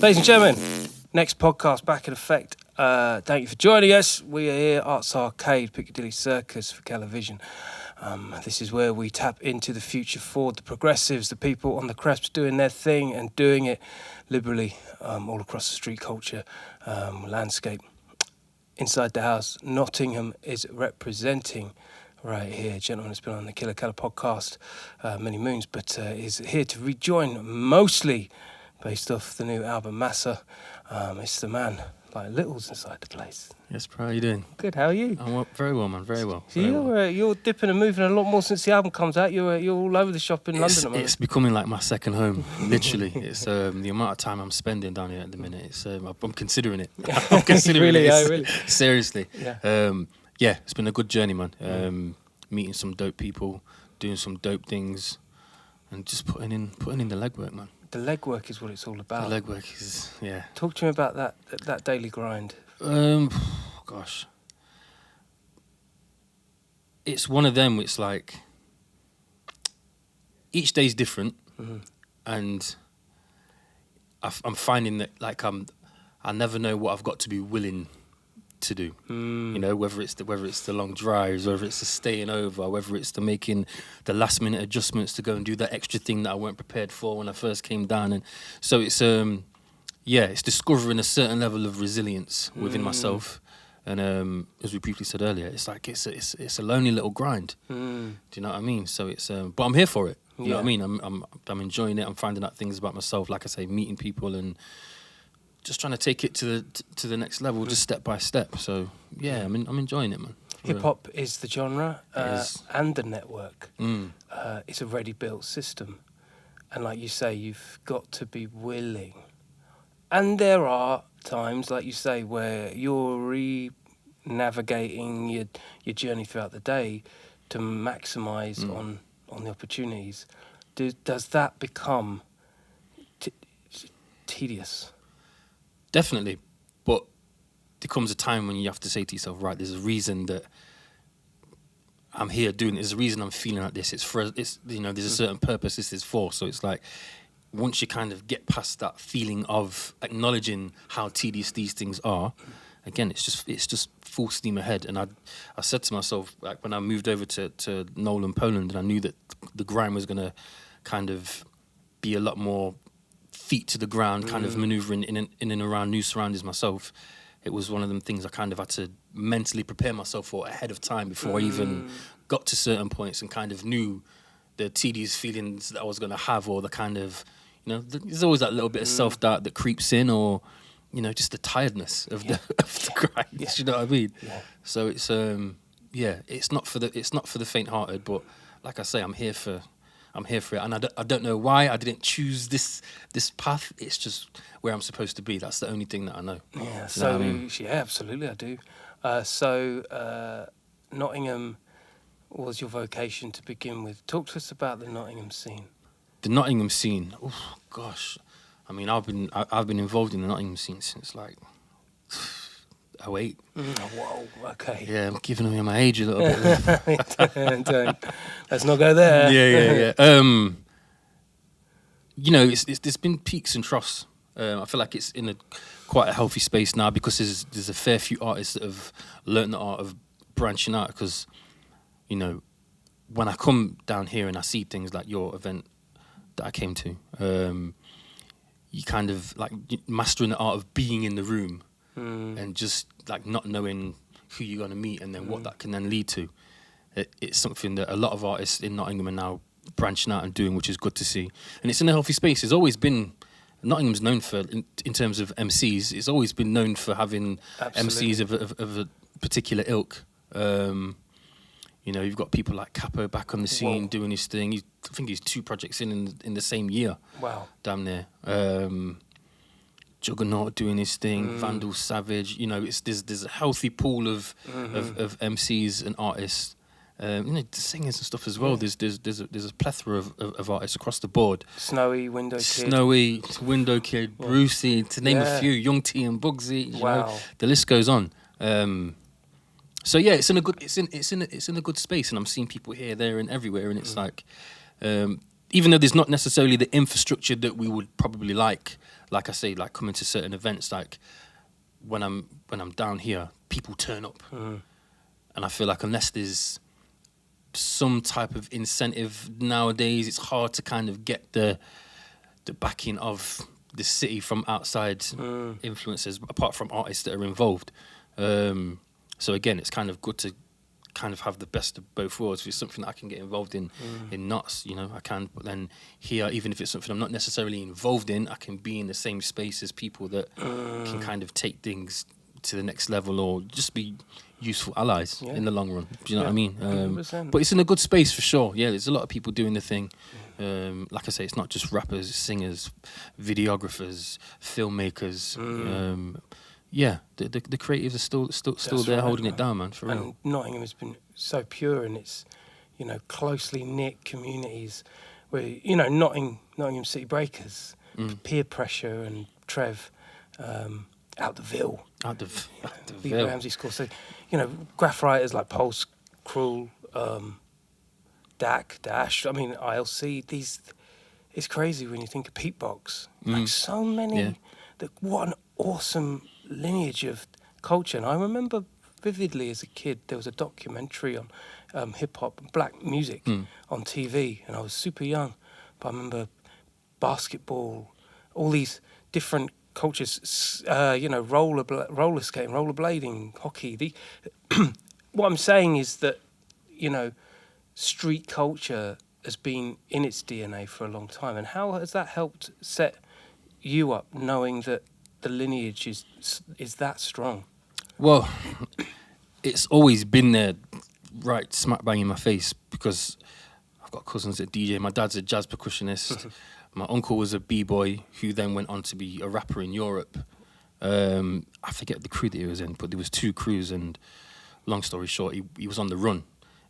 Ladies and gentlemen, next podcast back in effect. Thank you for joining us. We are here, Arts Arcade, Piccadilly Circus for Television. This is where we tap into the future forward, the progressives, the people on the cusp doing their thing and doing it liberally all across the street culture landscape. Inside the house, Nottingham is representing right here. Gentleman has been on the Killa Kela podcast many moons, but is here to rejoin, mostly based off the new album Massa. It's the man like Little's inside the place. Yes, bro, how you doing? Good, how are you? I'm very well, man, very well. So you're dipping and moving a lot more since the album comes out. You're all over the shop in London at the moment. It's becoming like my second home, literally. It's the amount of time I'm spending down here at the minute. It's I'm considering it. I'm considering really, it. really. Seriously. Yeah. It's been a good journey, man. Meeting some dope people, doing some dope things, and just putting in the legwork, man. The legwork is what it's all about. The legwork is, yeah. Talk to me about that daily grind. Gosh. It's one of them, it's like, each day's different, and I'm finding that, like, I never know what I've got to be willing to do. You know, whether it's the long drives, whether it's the staying over, whether it's the making the last minute adjustments to go and do that extra thing that I weren't prepared for when I first came down. And so it's it's discovering a certain level of resilience within myself. And as we briefly said earlier, it's like it's a lonely little grind. Do you know what I mean? So it's but I'm here for it. You know what I mean? I'm enjoying it. I'm finding out things about myself, like I say, meeting people and just trying to take it to the next level, just step by step. So yeah, I'm enjoying it, man. Hip hop is the genre and the network. It's a ready built system, and like you say, you've got to be willing. And there are times, like you say, where you're navigating your journey throughout the day to maximise on the opportunities. Does that become tedious? Definitely, but there comes a time when you have to say to yourself, right, there's a reason that I'm here doing it. There's a reason I'm feeling like this. There's a certain purpose this is for. So it's like, once you kind of get past that feeling of acknowledging how tedious these things are, again, it's just full steam ahead. And I said to myself, like, when I moved over to Nolan, Poland, and I knew that the grind was going to kind of be a lot more feet to the ground, kind of manoeuvring in and around new surroundings myself. It was one of them things I kind of had to mentally prepare myself for ahead of time before I even got to certain points and kind of knew the tedious feelings that I was going to have, or the kind of, there's always that little bit of self-doubt that creeps in, or, just the tiredness of the grind. Yeah. You know what I mean? Yeah. So it's it's not for the faint-hearted, but like I say, I'm here for it, and I don't know why I didn't choose this path. It's just where I'm supposed to be. That's the only thing that I know. Yeah. So yeah, absolutely, I do. So Nottingham was your vocation to begin with. Talk to us about the Nottingham scene. The Nottingham scene. Oh gosh, I mean, I've been involved in the Nottingham scene since like 2008. Whoa, okay. Yeah, I'm giving away my age a little bit. Don't. Let's not go there. Yeah. There's been peaks and troughs. I feel like it's in quite a healthy space now, because there's a fair few artists that have learned the art of branching out. Because, when I come down here and I see things like your event that I came to, you kind of like mastering the art of being in the room. And just like not knowing who you're going to meet and then what that can then lead to. It's something that a lot of artists in Nottingham are now branching out and doing, which is good to see. And it's in a healthy space. It's always been, Nottingham's known for, in terms of MCs, it's always been known for having MCs of a particular ilk. You've got people like Capo back on the scene doing his thing. I think he's 2 projects in the same year. Wow. Damn near. Juggernaut doing his thing, Vandal Savage. There's a healthy pool of MCs and artists. The singers and stuff as well. There's a plethora of artists across the board. Snowy, Window Kid, Brucey, to name a few. Young T and Bugsy. Wow. The list goes on. So yeah, it's in a good space, and I'm seeing people here, there, and everywhere, and it's like even though there's not necessarily the infrastructure that we would probably like I say, like coming to certain events, like when I'm down here, people turn up, and I feel like unless there's some type of incentive nowadays, it's hard to kind of get the backing of the city from outside influences, apart from artists that are involved. So again, it's kind of good to kind of have the best of both worlds. If it's something that I can get involved in knots, you know, I can. But then here, even if it's something I'm not necessarily involved in, I can be in the same space as people that can kind of take things to the next level or just be useful allies in the long run. Do you know what I mean? But it's in a good space for sure. Yeah, there's a lot of people doing the thing. Like I say, it's not just rappers, singers, videographers, filmmakers. Yeah, the creatives are still there, holding it down, man. For real. And Nottingham has been so pure in its, you know, closely knit communities, where, you know, Nottingham City Breakers, peer pressure and Trev, out the Ville, the Ramsey School. So, you know, graph writers like Pulse, Cruel, Dash. I mean, ILC. It's crazy when you think of Beatbox. Like so many. Yeah. What an awesome lineage of culture. And I remember vividly as a kid, there was a documentary on hip hop and black music on TV, and I was super young, but I remember basketball, all these different cultures, you know, roller skating, rollerblading, hockey. What I'm saying is that, you know, street culture has been in its DNA for a long time. And how has that helped set you up, knowing that the lineage is that strong? Well, it's always been there, right smack bang in my face, because I've got cousins that DJ. My dad's a jazz percussionist. My uncle was a b-boy who then went on to be a rapper in Europe. I forget the crew that he was in, but there was 2 crews, and long story short, he was on the run,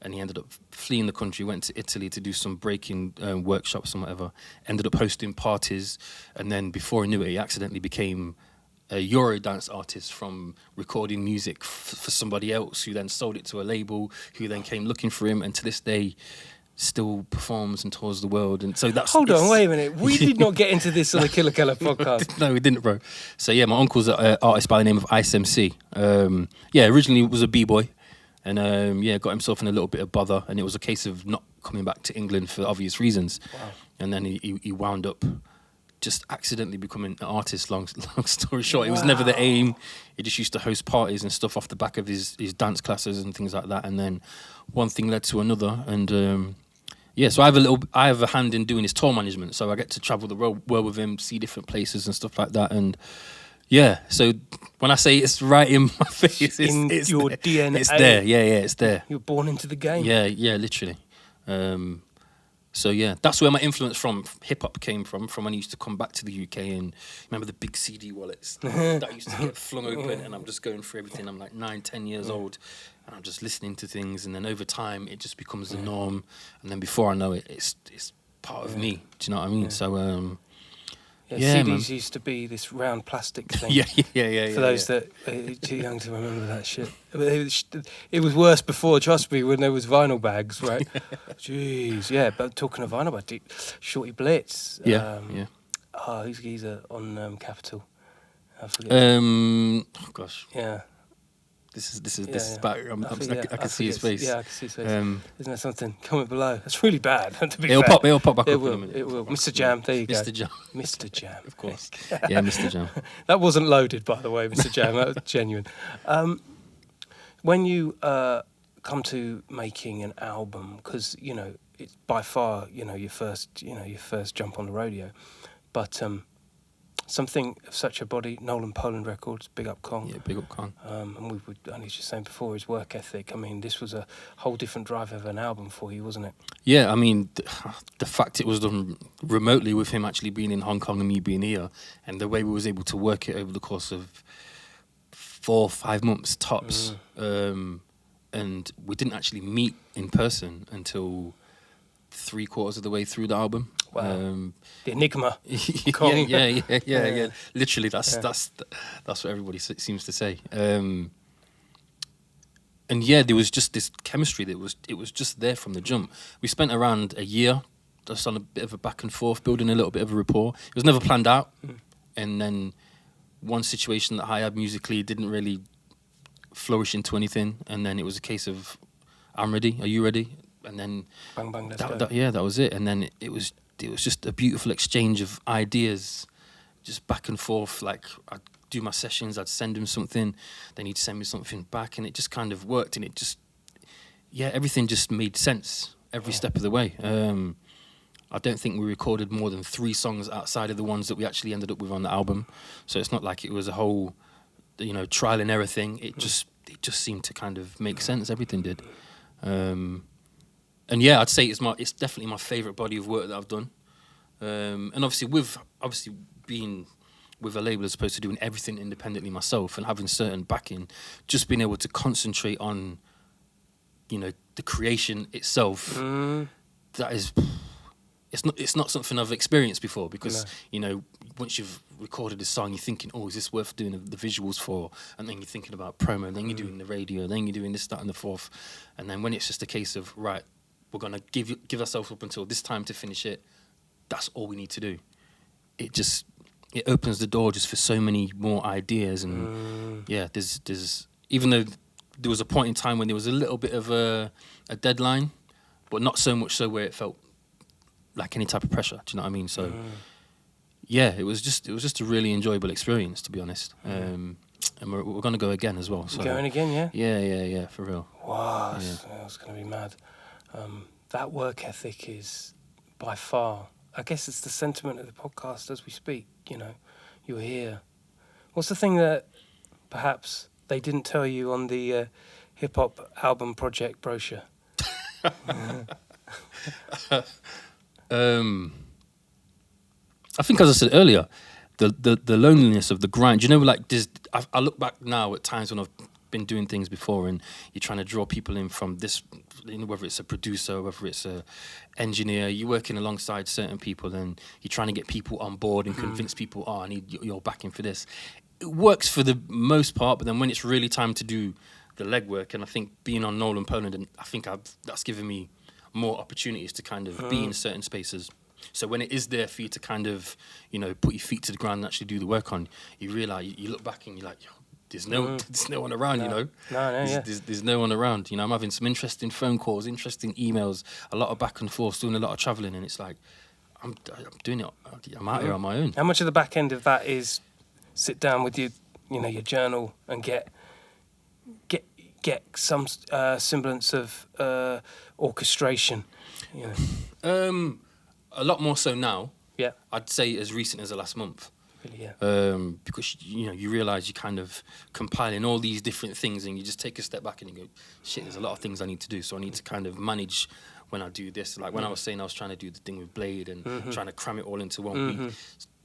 and he ended up fleeing the country, went to Italy to do some breaking workshops and whatever, ended up hosting parties, and then before he knew it, he accidentally became a Eurodance artist from recording music for somebody else, who then sold it to a label, who then came looking for him, and to this day still performs and tours the world. And so that's... Hold on, wait a minute. We did not get into this on the Killa Kela podcast. No, we didn't, bro. So yeah, my uncle's an artist by the name of Ice MC. Yeah, originally was a b-boy, and yeah, got himself in a little bit of bother, and it was a case of not coming back to England for obvious reasons. Wow. And then he wound up just accidentally becoming an artist. Long story short, it was never the aim. He just used to host parties and stuff off the back of his dance classes and things like that. And then one thing led to another, and yeah, so I have a hand in doing his tour management. So I get to travel the world with him, see different places and stuff like that. And yeah, so when I say it's right in my face, it's your there. DNA. It's there. Yeah, it's there. You're born into the game. Yeah, literally. So yeah, that's where my influence from hip hop came from when I used to come back to the UK, and remember the big CD wallets that used to get flung open, and I'm just going through everything. I'm like 9-10 years old, and I'm just listening to things, and then over time it just becomes the norm, and then before I know it, it's part of me. Do you know what I mean? So CDs man. Used to be this round plastic thing. Yeah. For those that are too young to remember that shit. It was worse before, trust me, when there was vinyl bags, right? Jeez, yeah. But talking of vinyl bags, Shorty Blitz. Yeah. Oh, who's geezer on Capitol? I forget. Oh gosh. Yeah. This is about. I can see his face. Yeah, I can see his face. Isn't there something? Comment below. That's really bad. To be it'll fair. pop back up in a minute. It will. Mr. Jam. There you go. Mr. Jam. Mr. Jam. Of course. Yeah, Mr. Jam. That wasn't loaded, by the way, Mr. Jam. That was genuine. When you come to making an album, because you know it's by far your first jump on the rodeo, but something of such a body, Nolan Poland Records, big up Kong. Yeah, big up Kong. And we were only just saying before, his work ethic. I mean, this was a whole different drive of an album for you, wasn't it? Yeah, I mean, the fact it was done remotely with him actually being in Hong Kong and me being here, and the way we was able to work it over the course of 4 or 5 months tops, and we didn't actually meet in person until 3/4 of the way through the album. Wow. The enigma. Yeah. Literally, that's what everybody seems to say. And yeah, there was just this chemistry it was just there from the jump. We spent around a year just on a bit of a back and forth, building a little bit of a rapport. It was never planned out. And then one situation that I had musically didn't really flourish into anything. And then it was a case of, I'm ready, are you ready? And then Bang, bang, let's go. that was it. And then it was just a beautiful exchange of ideas, just back and forth. Like, I'd do my sessions, I'd send him something, then he'd send me something back, and it just kind of worked, and it just, everything just made sense every step of the way. I don't think we recorded more than 3 songs outside of the ones that we actually ended up with on the album. So it's not like it was a whole, trial and error thing. It just seemed to kind of make sense. Everything did. And I'd say it's definitely my favourite body of work that I've done. And obviously being with a label as opposed to doing everything independently myself and having certain backing, just being able to concentrate on, the creation itself. That is, it's not something I've experienced before, because once you've recorded a song, you're thinking, oh, is this worth doing the visuals for? And then you're thinking about promo, and then you're doing the radio, then you're doing this, that, and the fourth. And then when it's just a case of, right, we're gonna give ourselves up until this time to finish it, that's all we need to do. It opens the door just for so many more ideas. And there's even though there was a point in time when there was a little bit of a deadline, but not so much so where it felt like any type of pressure. Do you know what I mean? So it was just a really enjoyable experience, to be honest. And we're going to go again as well. So. Going again, yeah? Yeah, for real. Wow, that's going to be mad. That work ethic is by far, I guess it's the sentiment of the podcast as we speak. You're here. What's the thing that perhaps they didn't tell you on the hip hop album project brochure? I think, as I said earlier, the loneliness of the grind. I look back now at times when I've been doing things before, and you're trying to draw people in from this, whether it's a producer, whether it's a engineer, you're working alongside certain people, and you're trying to get people on board and convince people, I need your backing for this. It works for the most part, but then when it's really time to do the legwork, and I think being on Nolan Poland, and I think that's given me more opportunities to kind of be in certain spaces. So when it is there for you to kind of, put your feet to the ground and actually do the work on, you realise, you look back and you're like, yo, there's no one around, There's no one around. I'm having some interesting phone calls, interesting emails, a lot of back and forth, doing a lot of travelling, and it's like, I'm doing it, I'm out here on my own. How much of the back end of that is sit down with your journal and get some semblance of orchestration? A lot more so now. Yeah. I'd say as recent as the last month. Really, yeah. Because you realise you're kind of compiling all these different things, and you just take a step back and you go, shit, there's a lot of things I need to do, so I need to kind of manage when I do this. Like when I was saying I was trying to do the thing with Blade and trying to cram it all into one week.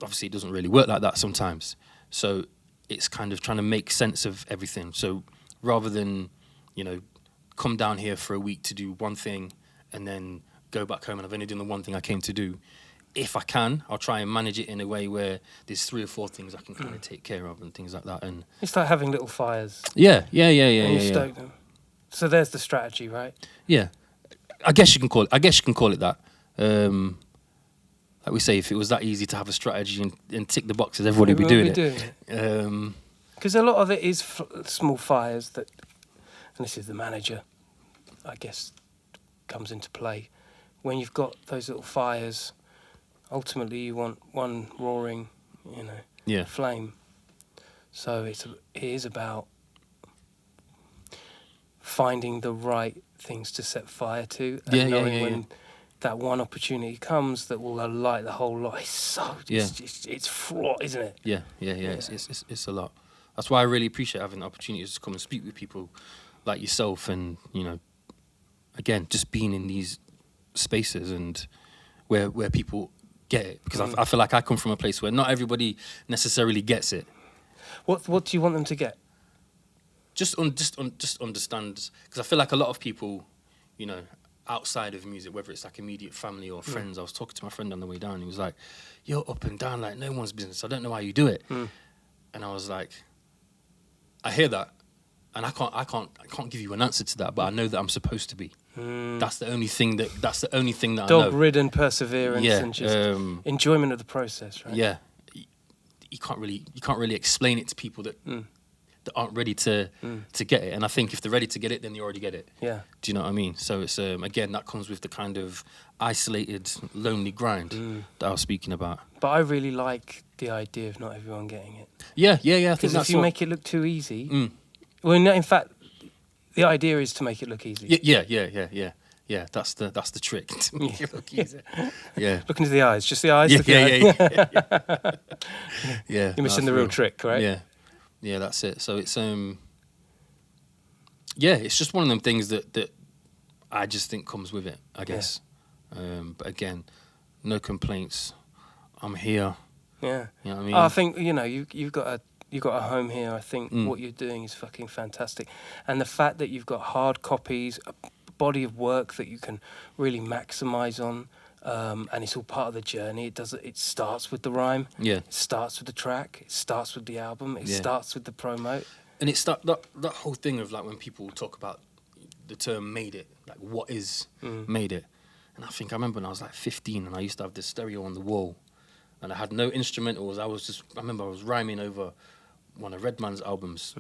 Obviously it doesn't really work like that sometimes. So it's kind of trying to make sense of everything. So rather than, come down here for a week to do one thing and then go back home and I've only done the one thing I came to do, if I can, I'll try and manage it in a way where there's 3 or 4 things I can kind of take care of and things like that. And it's like having little fires. Yeah. Stoke them. So there's the strategy, right? Yeah, I guess you can call it that. Like we say, if it was that easy to have a strategy and tick the boxes, everybody would be doing it. Because a lot of it is small fires that, and this is the manager, I guess, comes into play. When you've got those little fires, ultimately you want one roaring, flame. So it is about finding the right things to set fire to, and knowing when that one opportunity comes that will light the whole lot. It's fraught, isn't it? Yeah. It's a lot. That's why I really appreciate having the opportunities to come and speak with people like yourself, and again, just being in these spaces and where people get it, because I feel like I come from a place where not everybody necessarily gets it. What do you want them to get? Just understand, because I feel like a lot of people, outside of music, whether it's like immediate family or friends. I was talking to my friend on the way down. He was like, "You're up and down like no one's business. I don't know how you do it." And I was like, "I hear that, and I can't give you an answer to that, but I know that I'm supposed to be." That's the only thing that I know. Dog-ridden perseverance Yeah, and just enjoyment of the process, right? Yeah, you can't really explain it to people that aren't ready to get it. And I think if they're ready to get it, then they already get it. Yeah. Do you know what I mean? So it's again, that comes with the kind of isolated, lonely grind that I was speaking about. But I really like the idea of not everyone getting it. Yeah. I think Because that's if you make it look too easy, well, no, in fact, the idea is to make it look easy. Yeah. That's the trick. To make it look easy. Yeah. Look into the eyes, just the eyes. Yeah. You're missing the real trick, right? Yeah, that's it. So it's it's just one of them things that I just think comes with it, I guess. But again, no complaints. I'm here. Yeah. You know what I mean? I think you've got a home here. I think what you're doing is fucking fantastic, and the fact that you've got hard copies, a body of work that you can really maximise on. And it's all part of the journey. It starts with the rhyme. Yeah. It starts with the track. It starts with the album. It starts with the promo. And it's that whole thing of like when people talk about the term "made it," like what is made it. And I remember when I was like 15 and I used to have this stereo on the wall, and I had no instrumentals. I remember I was rhyming over one of Redman's albums.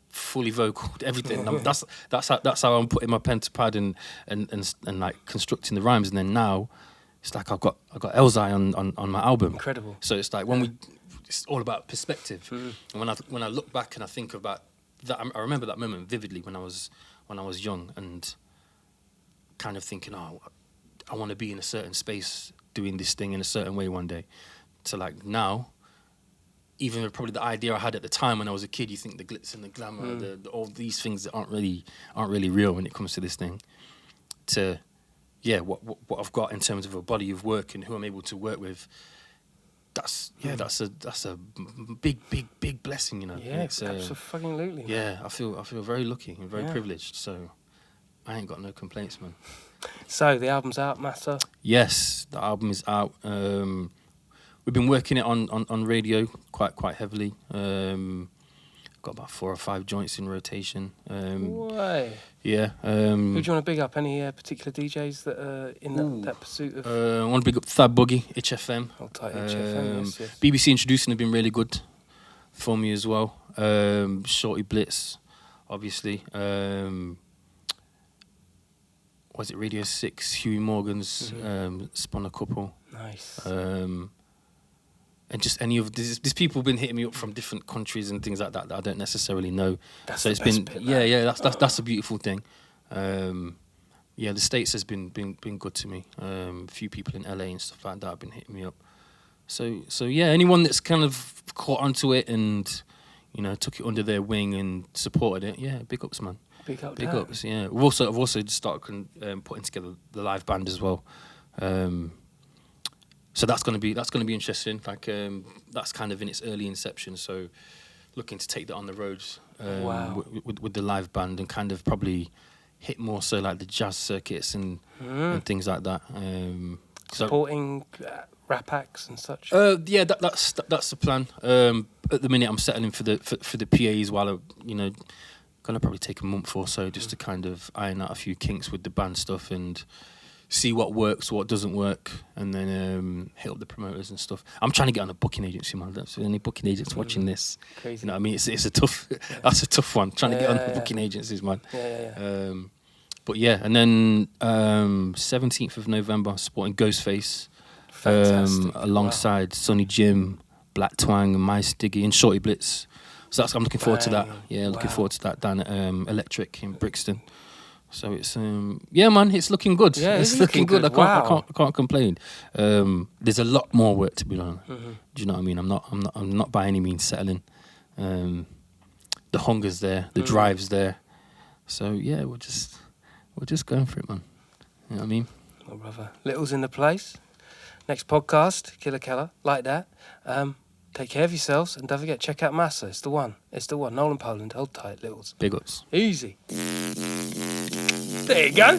Fully vocal, everything. That's how I'm putting my pen to pad and like constructing the rhymes. And then now, it's like I've got Elzai on my album. Incredible. So it's like it's all about perspective. And when I look back and I think about that, I remember that moment vividly when I was young and kind of thinking, I want to be in a certain space doing this thing in a certain way one day. So like now. Even probably the idea I had at the time when I was a kid, you think the glitz and the glamour, all these things that aren't really real when it comes to this thing. To, what I've got in terms of a body of work and who I'm able to work with. That's a big blessing, you know. Yeah, absolutely. Yeah, I feel very lucky and very privileged. So I ain't got no complaints, man. So the album's out, Massa? Yes, the album is out. We've been working it on radio quite heavily. Got about 4 or 5 joints in rotation. Why? Yeah. Who do you want to big up? Any particular DJs that are in that pursuit of? I want to big up Thad Boogie, HFM. Hold tight, HFM, yes. BBC Introducing have been really good for me as well. Shorty Blitz, obviously. Was it Radio 6? Huey Morgan's spun a couple. Nice. And just any of these people have been hitting me up from different countries and things like that I don't necessarily know. That's so the it's best been bit, that's a beautiful thing. The States has been good to me. A few people in LA and stuff like that have been hitting me up. So anyone that's kind of caught onto it and took it under their wing and supported it, big ups, man. Big ups, yeah. I've also just started putting together the live band as well. So that's gonna be interesting. Like that's kind of in its early inception. So looking to take that on the road with the live band and kind of probably hit more so like the jazz circuits and things like that. Supporting rap acts and such. That's the plan. At the minute, I'm settling for the PAs while gonna probably take a month or so just to kind of iron out a few kinks with the band stuff and see what works, what doesn't work, and then hit up the promoters and stuff. I'm trying to get on a booking agency, man. That's any booking agents watching this. Crazy. You know what I mean? It's a tough. That's a tough one. Trying to get on the booking agencies, man. Yeah. But yeah, and then 17th of November, supporting Ghostface, alongside Sonny Jim, Black Twang, My Stiggy, and Shorty Blitz. So I'm looking forward to that. Yeah, looking forward to that down at Electric in Brixton. So it's man, it's looking good. Yeah, it's looking good. Wow. I can't complain. There's a lot more work to be done. Do you know what I mean? I'm not by any means settling. The hunger's there, the drive's there. So yeah, we're just going for it, man. You know what I mean? Well, brother, Little's in the place. Next podcast, Killa Kela, like that. Take care of yourselves and don't forget, check out Massa. It's the one. Nolan, Poland. Hold tight, Littles. Big ups. Easy. There you go.